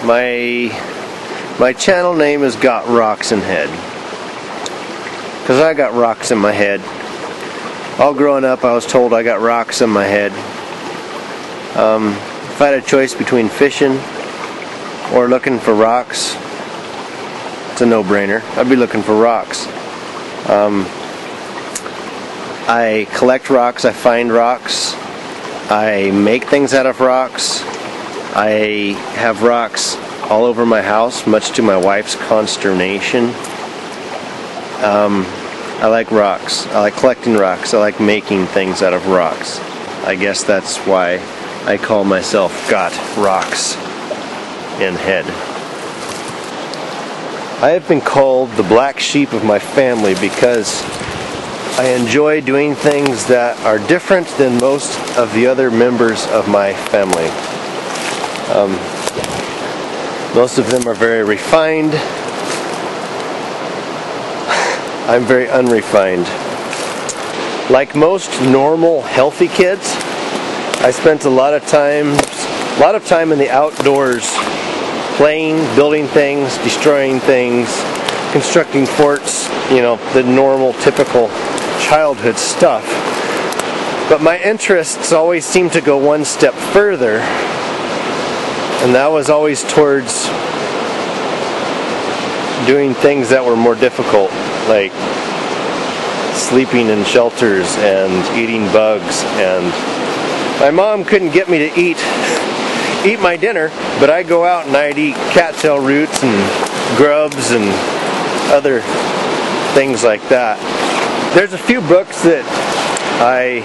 My channel name is Gotrocksinhead, because I got rocks in my head. All growing up I was told I got rocks in my head. If I had a choice between fishing or looking for rocks, it's a no-brainer. I'd be looking for rocks. I collect rocks, I find rocks, I make things out of rocks. I have rocks all over my house, much to my wife's consternation. I like rocks. I like collecting rocks. I like making things out of rocks. I guess that's why I call myself Got Rocks in Head. I have been called the black sheep of my family because I enjoy doing things that are different than most of the other members of my family. Most of them are very refined. I'm very unrefined. Like most normal, healthy kids, I spent a lot of time in the outdoors, playing, building things, destroying things, constructing forts, you know, the normal, typical childhood stuff. But my interests always seemed to go one step further, and that was always towards doing things that were more difficult, like sleeping in shelters and eating bugs. And my mom couldn't get me to eat my dinner, but I'd go out and I'd eat cattail roots and grubs and other things like that. There's a few books that I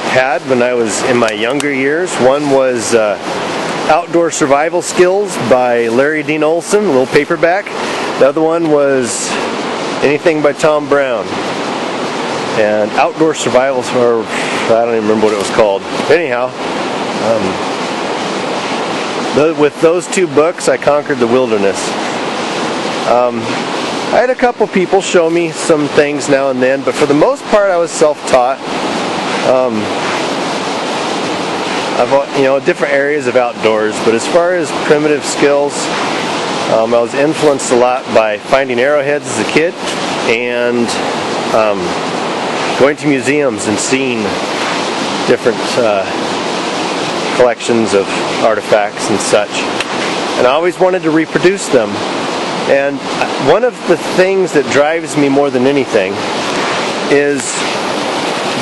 had when I was in my younger years. One was Outdoor Survival Skills by Larry Dean Olson, a little paperback. The other one was Anything by Tom Brown. And Outdoor Survival, or I don't even remember what it was called. Anyhow, with those two books, I conquered the wilderness. I had a couple people show me some things now and then, but for the most part I was self-taught. I've, different areas of outdoors, but as far as primitive skills, I was influenced a lot by finding arrowheads as a kid and going to museums and seeing different collections of artifacts and such. And I always wanted to reproduce them. And one of the things that drives me more than anything is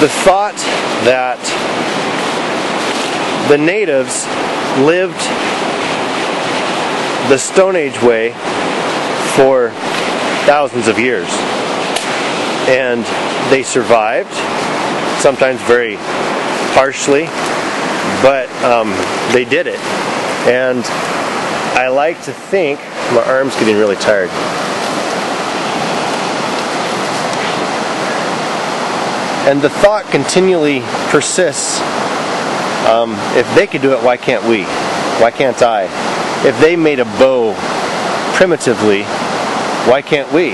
the thought that the natives lived the Stone Age way for thousands of years. And they survived, sometimes very harshly, but they did it. And I like to think, my arm's getting really tired. And the thought continually persists, if they could do it, why can't we? Why can't I? If they made a bow primitively, why can't we?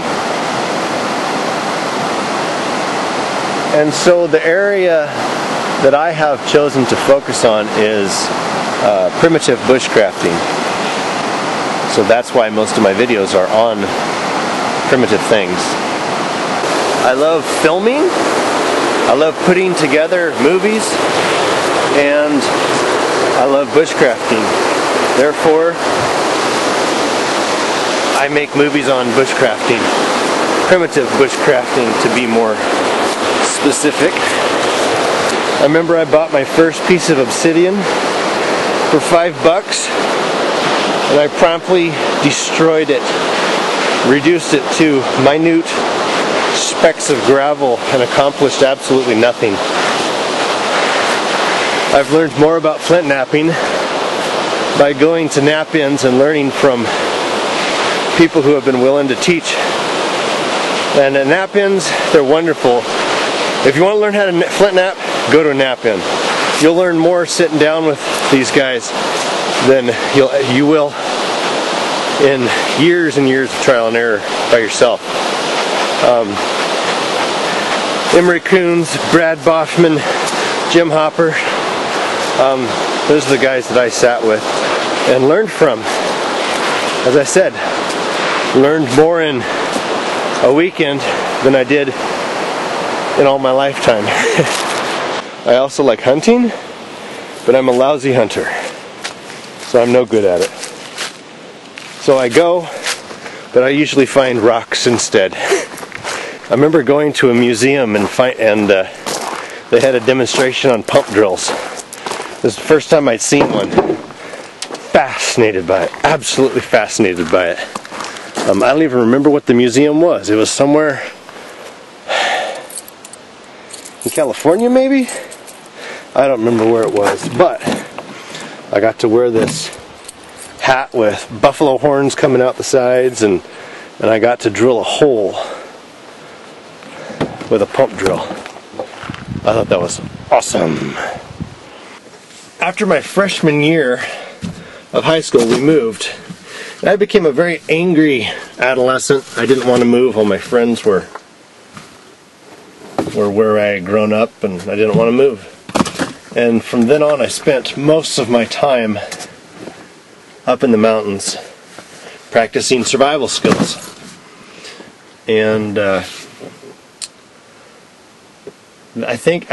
And so the area that I have chosen to focus on is primitive bushcrafting. So that's why most of my videos are on primitive things. I love filming, I love putting together movies, and I love bushcrafting. Therefore, I make movies on bushcrafting, primitive bushcrafting to be more specific. I remember I bought my first piece of obsidian for $5. And I promptly destroyed it, reduced it to minute specks of gravel, and accomplished absolutely nothing. I've learned more about flint knapping by going to knap-ins and learning from people who have been willing to teach. And at knap-ins, they're wonderful. If you want to learn how to flint knap, go to a knap-in. You'll learn more sitting down with these guys than you will in years and years of trial and error by yourself. Emery Coons, Brad Boffman, Jim Hopper, those are the guys that I sat with. and learned from. As I said, learned more in a weekend than I did in all my lifetime. I also like hunting, but I'm a lousy hunter, so I'm no good at it. So I go, but I usually find rocks instead. I remember going to a museum and they had a demonstration on pump drills. This is the first time I'd seen one. Fascinated by it, absolutely fascinated by it. I don't even remember what the museum was. It was somewhere in California, maybe? I don't remember where it was, but I got to wear this hat with buffalo horns coming out the sides, and I got to drill a hole with a pump drill. I thought that was awesome. After my freshman year of high school, we moved. And I became a very angry adolescent. I didn't want to move while my friends were where I had grown up, and I didn't want to move. And from then on, I spent most of my time up in the mountains practicing survival skills. And I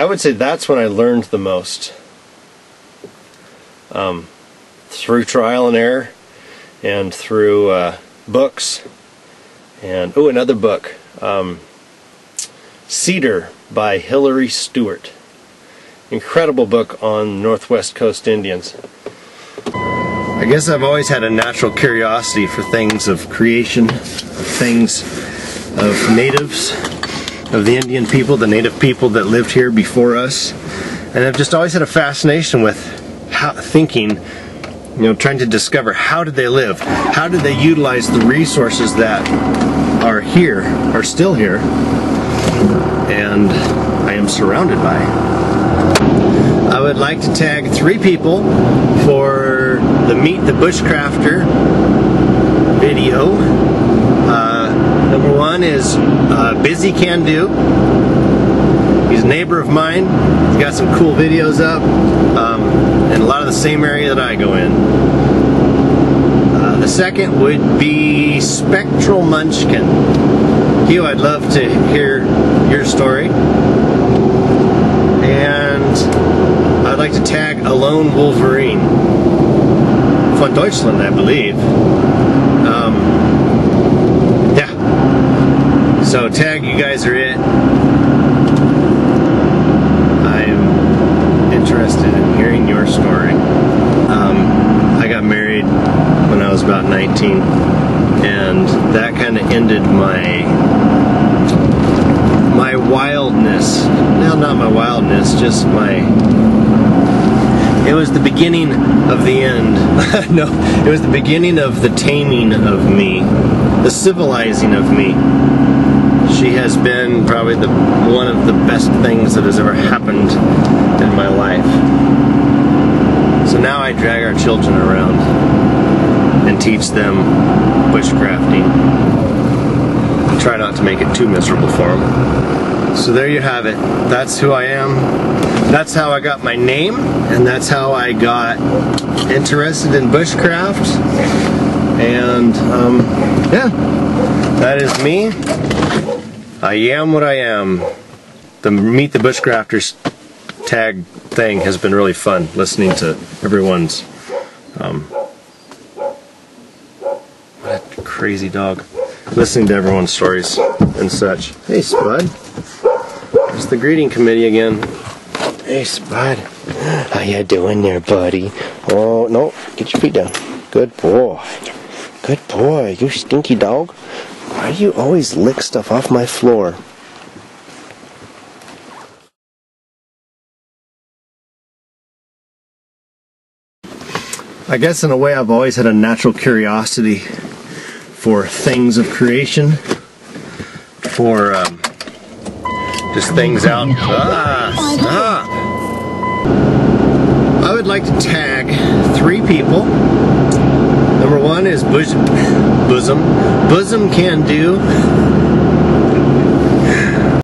would say that's when I learned the most. Through trial and error, and through books, and another book, Cedar by Hillary Stewart. Incredible book on Northwest Coast Indians. I guess I've always had a natural curiosity for things of creation, things of natives, of the Indian people, the native people that lived here before us, and I've just always had a fascination with thinking, trying to discover how did they live, how did they utilize the resources that are here, are still here, and I am surrounded by. I would like to tag 3 people for the Meet the Bushcrafter video. Number 1 is Busycando. He's a neighbor of mine. He's got some cool videos up, in a lot of the same area that I go in. The second would be Spectralmunchkin. Hugh, I'd love to hear your story. And I'd like to tag Alonewolverine. Von Deutschland, I believe. Yeah. So tag, you guys are it. I'm interested in hearing your story. I got married when I was about 19, and that kind of ended my wildness. No, not my wildness, just it was the beginning of the end. No, it was the beginning of the taming of me, the civilizing of me. She has been probably one of the best things that has ever happened in my life. So now I drag our children around and teach them bushcrafting. I try not to make it too miserable for them. So there you have it. That's who I am. That's how I got my name, and that's how I got interested in bushcraft. And yeah, that is me. I am what I am. The Meet the Bushcrafters tag thing has been really fun, listening to everyone's what a crazy dog. Listening to everyone's stories and such. Hey Spud. It's the greeting committee again. Hey Spud. How you doing there, buddy? Oh no, get your feet down. Good boy. Good boy, you stinky dog. Why do you always lick stuff off my floor? I guess in a way I've always had a natural curiosity for things of creation, for just things out. Stop! I would like to tag 3 people. Number 1 is Busycando.